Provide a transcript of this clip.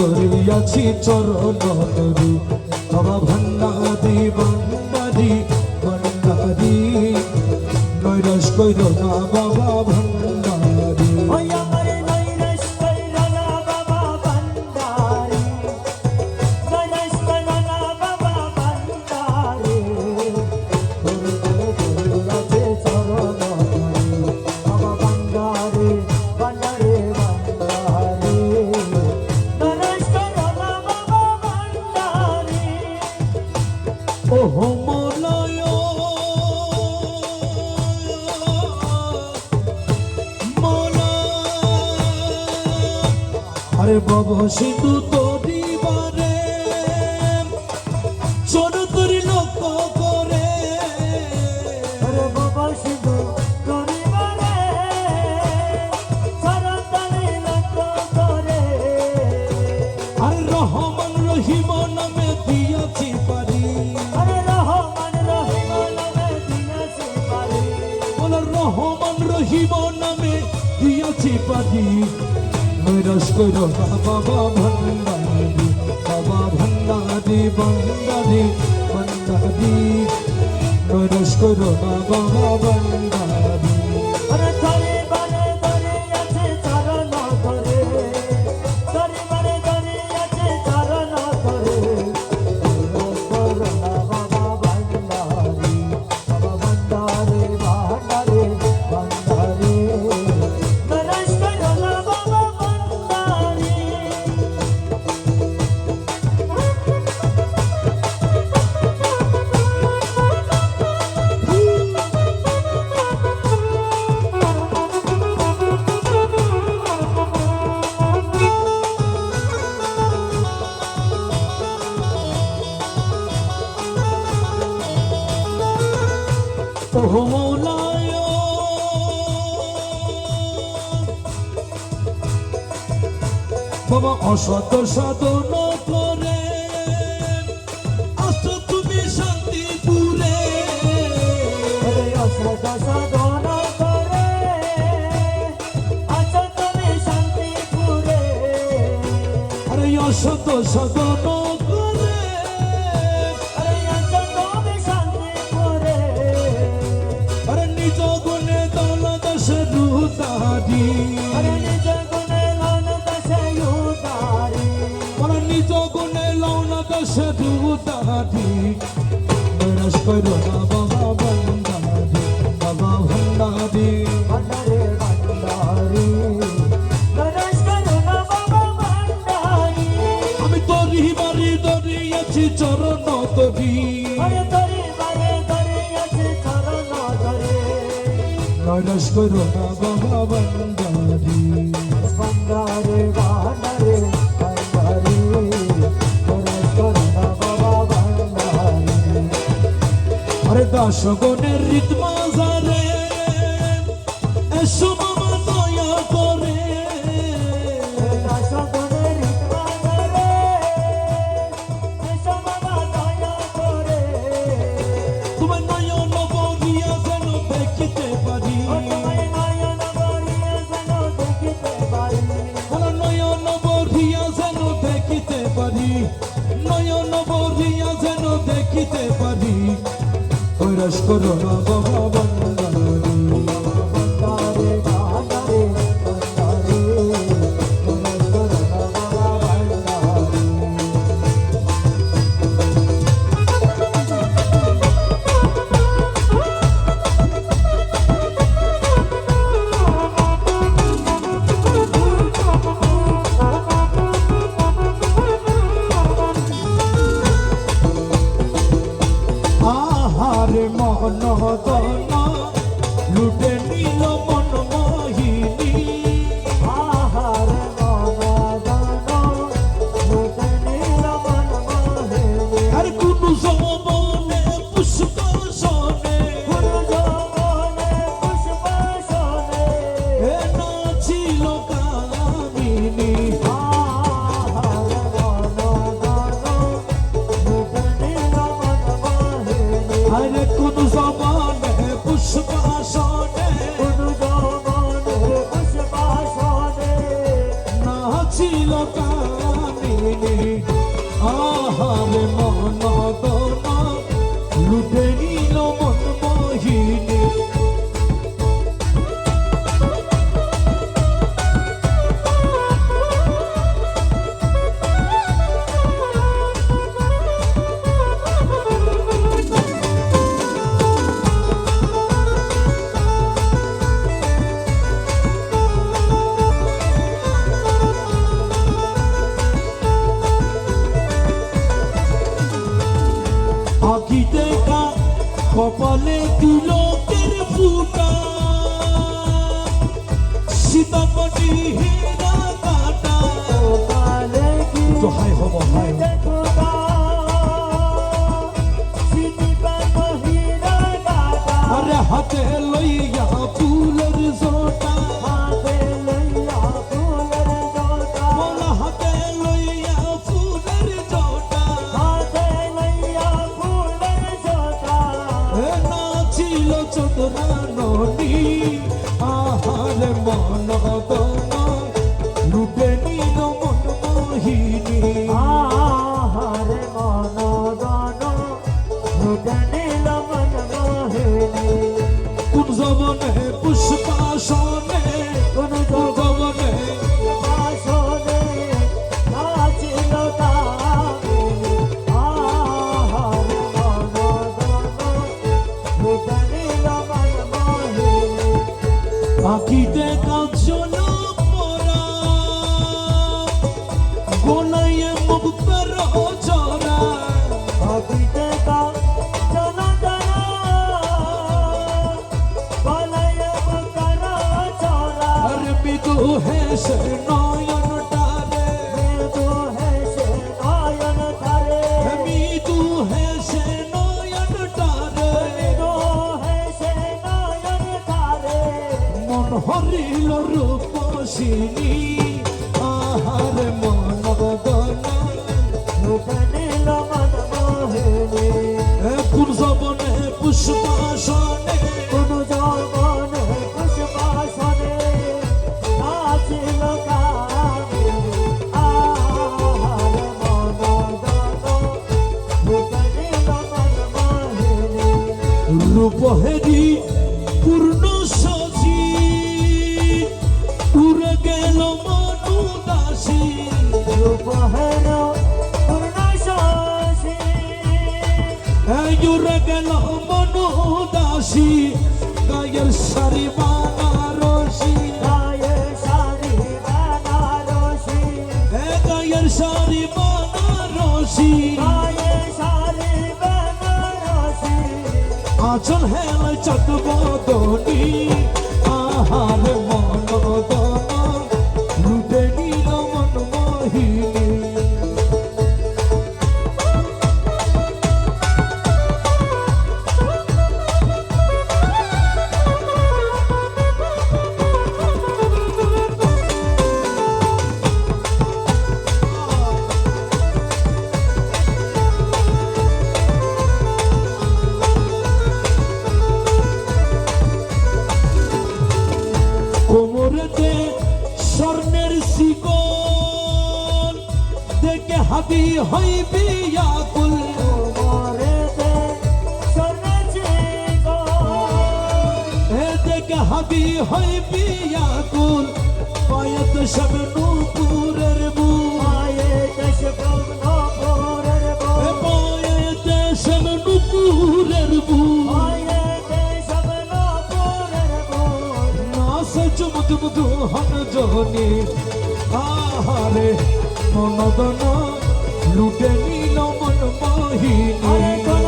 ধরিয়াছি চরণ তরি বাবা ভান্ডারি ভান্ডারি ভান্ডারি নৈরাশ কইর না বাবা ভান্ডারি ওই আমার নৈরাশ কইর না বাবা ভান্ডারি নৈরাশ কইর না বাবা ভান্ডারি ধরিয়াছি চরণ তরি বাবা ভান্ডারি ভান্ডারি ভান্ডারি নৈরাশ কইর না বাবা ভান্ডারি ওহো মলয় মলা আরে বাবা সিন্ধু তোরি বারে চোর তোরি লোক করে আরে বাবা সিধু করিবারে সরতালি লক্ষ্য করে আর রহমান রহিম নামে দিয়াছি পারি আরে রহমান রহিম নামে দিয়েছে পারি বল রহমান রহিম নামে দিয়াছি পারি নৈরাশ কইর না বাবা ভান্ডারি বাবা ভান্ডারি ভান্ডারি ভান্ডারি নৈরাশ কইর না বাবা ভান্ডারি আরে ধরিবারে ধরিয়াছে চরণ ধরে ধরিবারে ধরিয়াছে চরণ ধরে করোনা বাবা ভান্ডারি বাবা ভান্ডারি ভান্ডারি ভান্ডারি নৈরাশ করোনা বাবা ভান্ডারি ওহো মৌলায় বাবা অসত সাধন করে আসো তুমি শান্তিপুরে আরে অসত সাধন করে আছো তুমি শান্তিপুরে আরে অসত সাধন করে আরে আছো তুমি শান্তিপুরে আরে নিজ গুণে দৌলত সে রুতারি আরে নিজ গুণে লৌনত সে উতারি আরে নিজ গুণে লৌনত সে রুতারি নৈরাশ কইর না বাবা ভান্ডারি বাবা ভান্ডারি ভান্ডারে ভান্ডারি নৈরাশ করোনা বাবা ভান্ডারি আমি তরি বাড়ি ধরিয়াছি চরণ তরি আরে ধরিবারে ধরিয়াছে চরণ ধরে নৈরাশ কইর না বাবা ভান্ডারি ভান্ডারে ভান্ডারে ভান্ডারি নৈরাশ করোনা বাবা ভান্ডারি আরে দাস গণের রীত মাজারে এসো মামা দয়া করে দাসগণের ঋতুবাজারে এসো বাবা দয়া করে তোমার নয়ন বরিয়া যেন দেখিতে পারি ও তোমায় নয়ন ভরিয়া যেন দেখিতে পারি বলো নয়ন বরিয়া যেন দেখিতে পারি নয়ন বরিয়া যেন দেখিতে পারি কৈরাস করো না বাবা ভান্ডারি ভান্ডারে ভান্ডারে ভান্ডারে নৈরাশ করোনা বাবা ভান্ডারি আহারে মন দন লুটে নিল মন মোহিনী আহারে মনদান লুটে নিল মন মোহিনী আর কোন যৌবনে পুষ্প শোনে গুরু যৌবনে পুষ্প শোনে এ নাচিল কামিনী আহারে মনদান লুটে নিল মন মোহিনী আরে কোন যৌবনে পুষ্প শোনে গুরু যৌবনে পুষ্প শোনে নাচিল কামিনী আহারে মনদন লুটে নিল মন মোহিনী আঁকিতে কপালে তিলকের ফুটা সীতামণি হীরা কাটা কপালে কি তো হাই হব হাই খোদা সীতার মহিলা দাদা আরে হাতে লইয়া ফুলের জোটা হাতে লইয়া ফুলের জোটা মোলা হাতে লইয়া ফুলের জোটা হাতে লইয়া ফুলের জোটা এ নাচিল চন্দ্রা ননী আহারে মনদন লুটে নিল মন মোহিনী আহারে মনদন লুটে নিল মন মোহিনী কোন জবনে পুষ্পাসনে কোন জবনে বাসনে নাচিল কামিনী আহারে মনদন লুটে নিল মন মোহিনী আঁকিতে কাজল পরা গোলায় মুক্তর চরা অতীতে কা জানা জানা বলয় মুকর চোরা আর বিদু হেসে নয়ন টারে মৃদু হেসে নয়ন ধারে বিদু হেসে নয়ন টারে মৃদু হেসে নয়ন ধারে মন হরিল রূপসিনী আহারে মনদন লুটে নিল মন মোহিনী কোন জবনে পুষ্পাসনে কোন যৌবনে পুষ্পাসনে নাচিল কামিনী আহারে মনদন লুটে নিল মন মোহিনী রূপহেরি পূর্ণ সজি উড়ে গেল মনু দাসী রূপহের পূর্ণ শশী উড়ে গেল মনু দাসী গায়ের সারি বানারসি গায়ে শাড়ি বেনারসি গায়ের সারি বানারসি গায়ে শাড়ি বেনারসি আচল হেল চটবদনি আহারে মনদন লুটে নিল মন মোহিনী কোমরেতে স্বর্ণের শিকল দেখে হাবি হইবি আকুল মরেতে সরেছি গো এ দেখে হাবি হইবি আকুল পায়ত সব নুপুরের বু মায়ে দেশ ব্রহ্মপুরের এ বউ পায়ত সব নুপুরের বু মায়ে দেশ ব্রহ্মপুরের বউ নাসে চুমুক মুদু হন জনি আহারে মনদন লুটে নিল মন মোহিনী আরে কোন